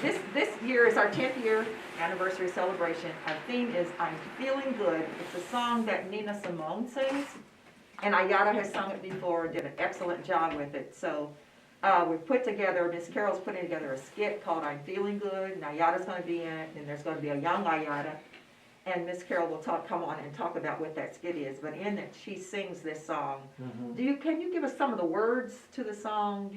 this year is our 10th year anniversary celebration. Our theme is I'm Feeling Good. It's a song that Nina Simone sings, and Ayada has sung it before and did an excellent job with it. So we've put together, Miss Carol's putting together a skit called I'm Feeling Good, and Ayada's going to be in it, and there's going to be a young Ayada. And Miss Carol will come on and talk about what that skit is. But in it, she sings this song. Mm-hmm. Can you give us some of the words to the song?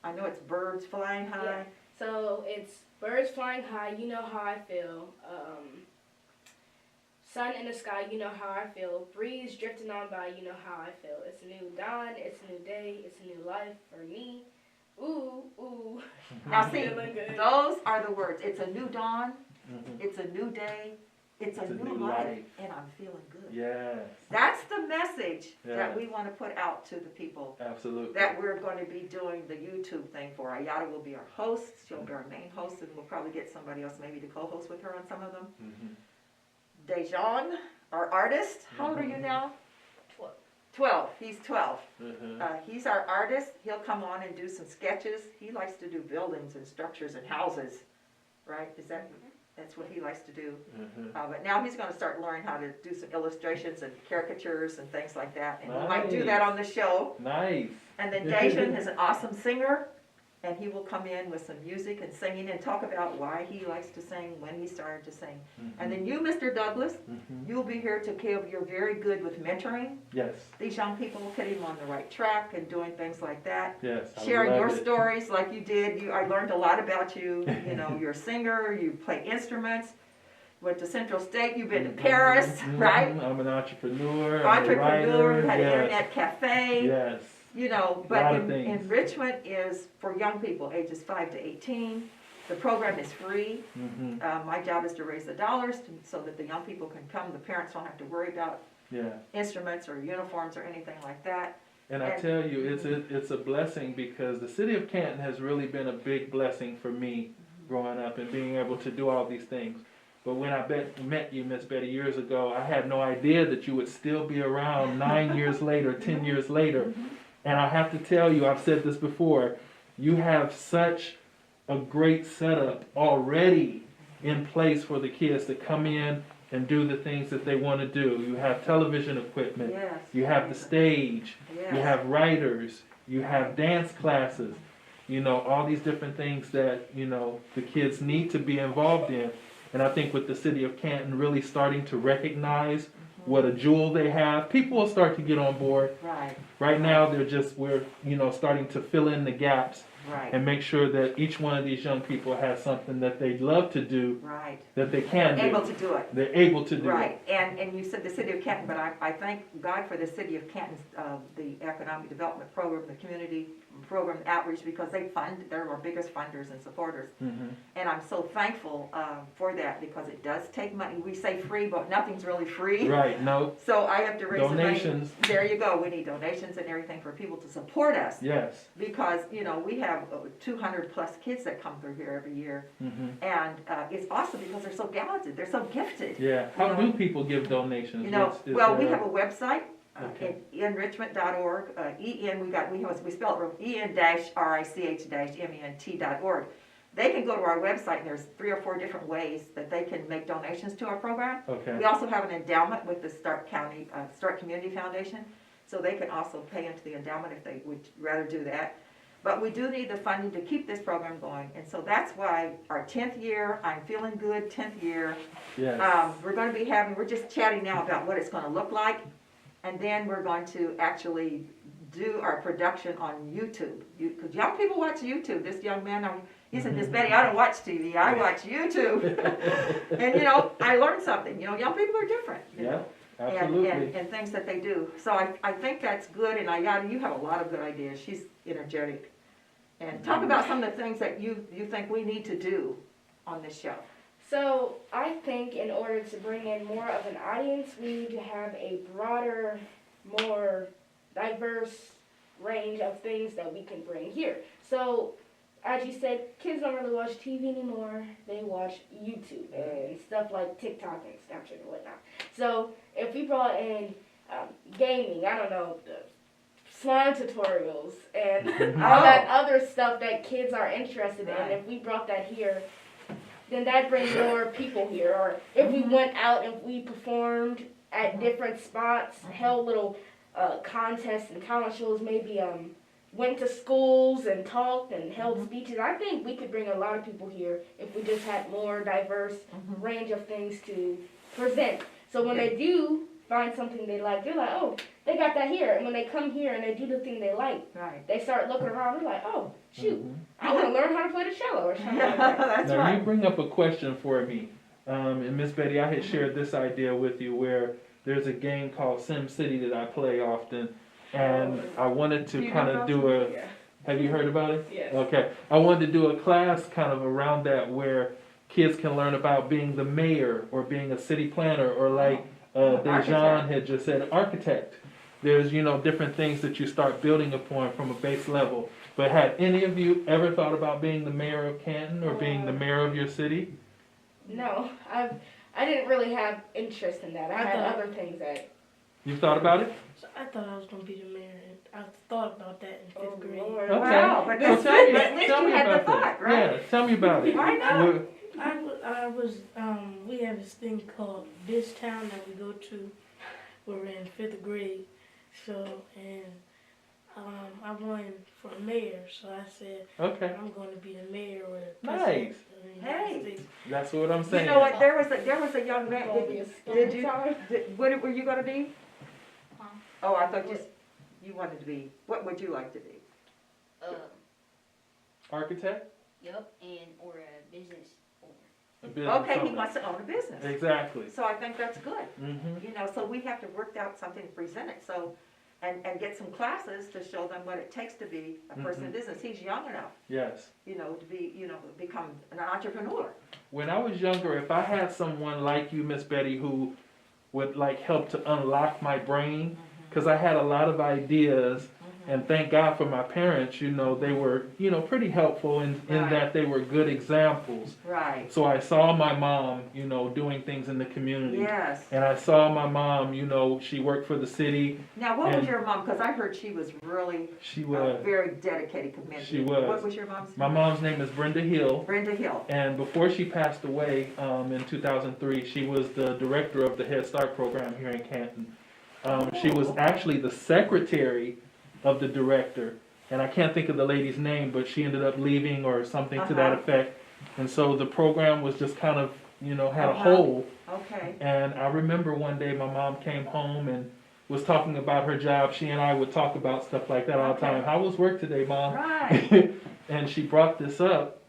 I know it's birds flying high. Yeah. So it's birds flying high, you know how I feel. Sun in the sky, you know how I feel. Breeze drifting on by, you know how I feel. It's a new dawn, it's a new day, it's a new life for me. Ooh, ooh. Now see, those are the words. It's a new dawn, it's a new day, it's a new life, and I'm feeling good. Yes. That's the message that we want to put out to the people. Absolutely. That we're going to be doing the YouTube thing for. Ayada will be our host. She'll be our main host, and we'll probably get somebody else maybe to co-host with her on some of them. Dejan, our artist. How old are you now? 12. He's 12. He's our artist. He'll come on and do some sketches. He likes to do buildings and structures and houses, right? That's what he likes to do. But now he's going to start learning how to do some illustrations and caricatures and things like that. And he might do that on the show. Nice. And then Dejan is an awesome singer. And he will come in with some music and singing and talk about why he likes to sing, when he started to sing. And then you, Mr. Douglas, you'll be here to give. You're very good with mentoring. Yes. These young people, getting them on the right track and doing things like that. Yes. Sharing your stories like you did. I learned a lot about you. You know, you're a singer. You play instruments. Went to Central State. You've been to Paris, right? I'm an entrepreneur. Entrepreneur. You had an internet cafe. Yes. You know, but enrichment is for young people ages 5 to 18. The program is free. My job is to raise the dollars so that the young people can come. The parents don't have to worry about instruments or uniforms or anything like that. And I tell you, it's a blessing because the city of Canton has really been a big blessing for me growing up and being able to do all these things. But when I met you, Miss Betty, years ago, I had no idea that you would still be around 9 years later, 10 years later. And I have to tell you, I've said this before, you have such a great setup already in place for the kids to come in and do the things that they want to do. You have television equipment, you have the stage, you have writers, you have dance classes, you know, all these different things that, you know, the kids need to be involved in. And I think with the city of Canton really starting to recognize what a jewel they have, people will start to get on board. Right now, we're starting to fill in the gaps and make sure that each one of these young people has something that they'd love to do, that they can do. Able to do it. They're able to do it. And you said the city of Canton, but I thank God for the city of Canton's, the economic development program, the community program outreach, because they're our biggest funders and supporters. And I'm so thankful for that because it does take money. We say free, but nothing's really free. Right, no. So I have to raise donations. The money. There you go. We need donations and everything for people to support us. Yes. Because, you know, we have 200 plus kids that come through here every year. And it's awesome because they're so talented. They're so gifted. Yeah. How do people give donations? You know, we have a website. EN-RICH-MENT.org. We spell it EN-RICH-MENT.org. They can go to our website and there's 3 or 4 different ways that they can make donations to our program. We also have an endowment with the Stark Community Foundation, so they can also pay into the endowment if they would rather do that. But we do need the funding to keep this program going, and so that's why our 10th year, I'm Feeling Good 10th year. We're going to be we're just chatting now about what it's going to look like. And then we're going to actually do our production on YouTube. Because young people watch YouTube. This young man, he said, Miss Betty, I don't watch TV. I watch YouTube. And, you know, I learned something. You know, young people are different. Absolutely. And things that they do. So I think that's good. And Ayada, you have a lot of good ideas. She's energetic. And talk about some of the things that you think we need to do on this show. So I think in order to bring in more of an audience, we need to have a broader, more diverse range of things that we can bring here. So as you said, kids don't really watch TV anymore. They watch YouTube and stuff like TikTok and Snapchat and whatnot. So if we brought in gaming, I don't know, swan tutorials and all that other stuff that kids are interested in. Right. If we brought that here, then that'd bring more people here. Or if we went out and we performed at different spots, held little contests and talent shows, maybe went to schools and talked and held speeches. I think we could bring a lot of people here if we just had more diverse range of things to present. So when they do find something they like, they're like, oh, they got that here. And when they come here and they do the thing they like, Right. they start looking around, they're like, oh, shoot, I want to learn how to play the cello or something like that. That's Now, right. you bring up a question for me. And Miss Betty, I had shared this idea with you where there's a game called Sim City that I play often. And I wanted to kind of do a, Yeah. have you heard about it? Yes. Okay. I wanted to do a class kind of around that where kids can learn about being the mayor or being a city planner or like Dejan had just said, architect. There's, different things that you start building upon from a base level. But had any of you ever thought about being the mayor of Canton or being the mayor of your city? No, I didn't really have interest in that. I had thought- other things that. You thought about it? So I thought I was gonna be the mayor. And I thought about that in fifth grade. Lord. Okay. Wow, but So that's tell good. me, At least tell you me had the about that. thought, right? Yeah, tell me about it. Why not? What- I was we have this thing called This Town that we go to. We're in fifth grade, so and I won for mayor. So I said Okay, I'm going to be the mayor or the Nice. president of the United Hey. States. that's what I'm You saying. know what? There was a young man. Gonna be a Did story you? time. What were you going to be? Oh, I thought you wanted to be. What would you like to be? Architect? Yep, and or a business owner. A business Okay, he owner. wants to own a business. Exactly. So I think that's good. Mm-hmm. So we have to work out something to present it. So, and get some classes to show them what it takes to be a person in business. He's young enough, Yes. to be, become an entrepreneur. When I was younger, if I had someone like you, Miss Betty, who would like help to unlock my brain, because I had a lot of ideas, and thank God for my parents, they were, pretty helpful in Right. that they were good examples. Right. So I saw my mom, doing things in the community. Yes. And I saw my mom, she worked for the city. Now, what was And- your mom? Because I heard she was really She a was. very dedicated community. She was. What was your mom's My name? mom's name is Brenda Hill. Brenda Hill. And before she passed away in 2003, she was the director of the Head Start program here in Canton. She was actually the secretary of the director, and I can't think of the lady's name, but she ended up leaving or something to that effect. And so the program was just kind of, had a hole. Okay. And I remember one day my mom came home and was talking about her job. She and I would talk about stuff like that all the time. How was work today, Mom? Right. And she brought this up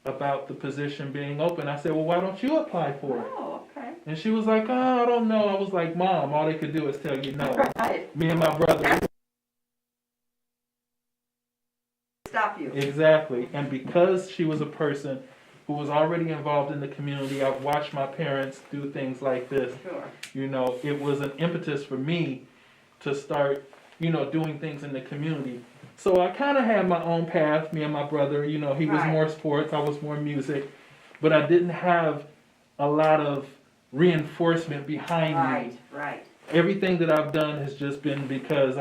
about the position being open. I said, well, why don't you apply for it? Oh, okay. And she was like, oh, I don't know. I was like, Mom, all they could do is tell you no. Right. Me and my brother. Stop you. Exactly. And because she was a person who was already involved in the community, I've watched my parents do things like this. Sure. It was an impetus for me to start, doing things in the community. So I kind of had my own path, me and my brother. He was Right. more sports, I was more music. But I didn't have a lot of reinforcement behind me. Right, right. Everything that I've done has just been because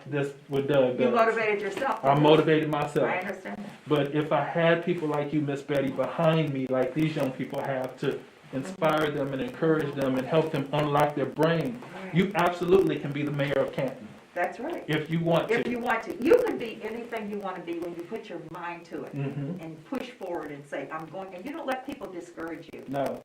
that's what Doug You does. motivated yourself. I motivated myself. I understand that. But if I had people like you, Miss Betty, behind me, like these young people have, to inspire them and encourage them and help them unlock their brain, you absolutely can be the mayor of Canton That's right. if you want If to. you want to. You can be anything you want to be when you put your mind to it Mhm. and push forward and say, I'm going, and you don't let people discourage you. No.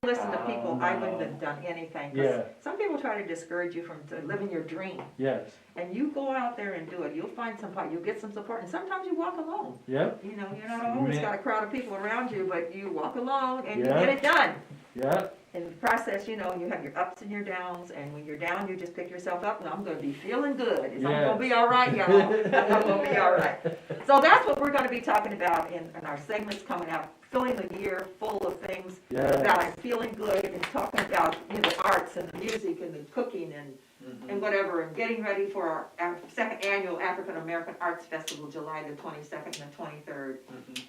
Listen to people, I wouldn't have done anything. 'Cause Yeah. some people try to discourage you from living your dream. Yes. And you go out there and do it. You'll find somebody, you'll get some support. And sometimes you walk alone. Yep. You're not always Man. got a crowd of people around you, but you walk alone and Yeah. you get it done. Yep. In the process, you have your ups and your downs, and when you're down, you just pick yourself up, and I'm gonna be feeling good. I'm gonna be all right, y'all. I'm gonna be all right. So that's what we're gonna be talking about in our segments coming out, filling the year full of things Yes. about I'm feeling good, and talking about the arts and the music and the cooking and whatever, and getting ready for our second annual African American Arts Festival, July the 22nd and the 23rd.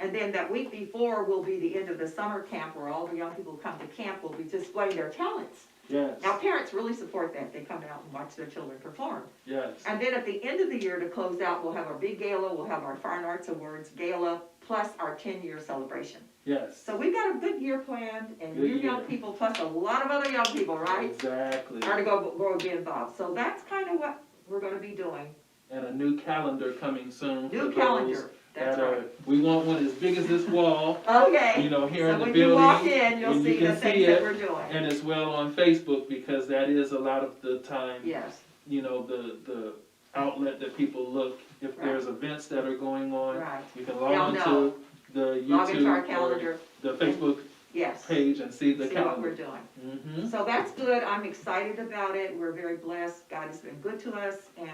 And then that week before will be the end of the summer camp, where all the young people come to camp will be displaying their talents. Yes, Now, parents really support that. They come out and watch their children perform. yes, And then at the end of the year, to close out, we'll have our big gala, we'll have our Fine Arts Awards gala, plus our 10-year celebration. yes. So we've got a good year planned, and Good you young year. people, plus a lot of other young people, right? Exactly. Are to go be involved. So that's kind of what we're gonna be doing. And a new calendar coming soon. New for calendar, those that's that are- right. We want one as big as this wall, Okay. you know, here So in the when you building. walk in, you'll and you see can the things see that it, we're doing. And as well on Facebook, because that is a lot of the time, Yes, you know, the outlet that people look, if Right. there's events that are going on, right. you can log They'll on know. to the Log into our YouTube or calendar, the Facebook yes. page and see the See what we're calendar. doing. Mm-hmm. So that's good, I'm excited about it, we're very blessed, God has been good to us, and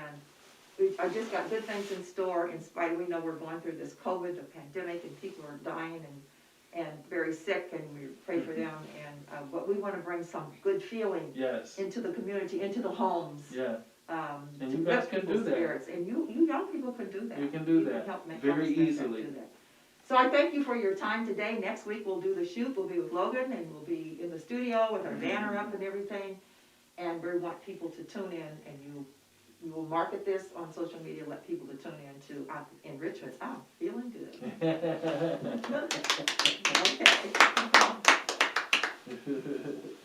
I just got good things in store, in spite of, we know we're going through this COVID, the pandemic, and people are dying and very sick, and we pray for them, and, but we wanna bring some good feeling Yes, into the community, into the homes, yeah, And to you guys lift can do people's that. spirits, and you young people can do that. You can do You that help make very us that easily. do that. So I thank you for your time today. Next week we'll do the shoot. We'll be with Logan and we'll be in the studio with our banner up and everything. And we want people to tune in, and you will market this on social media, let people to tune in to enrichment. I'm feeling good. Okay.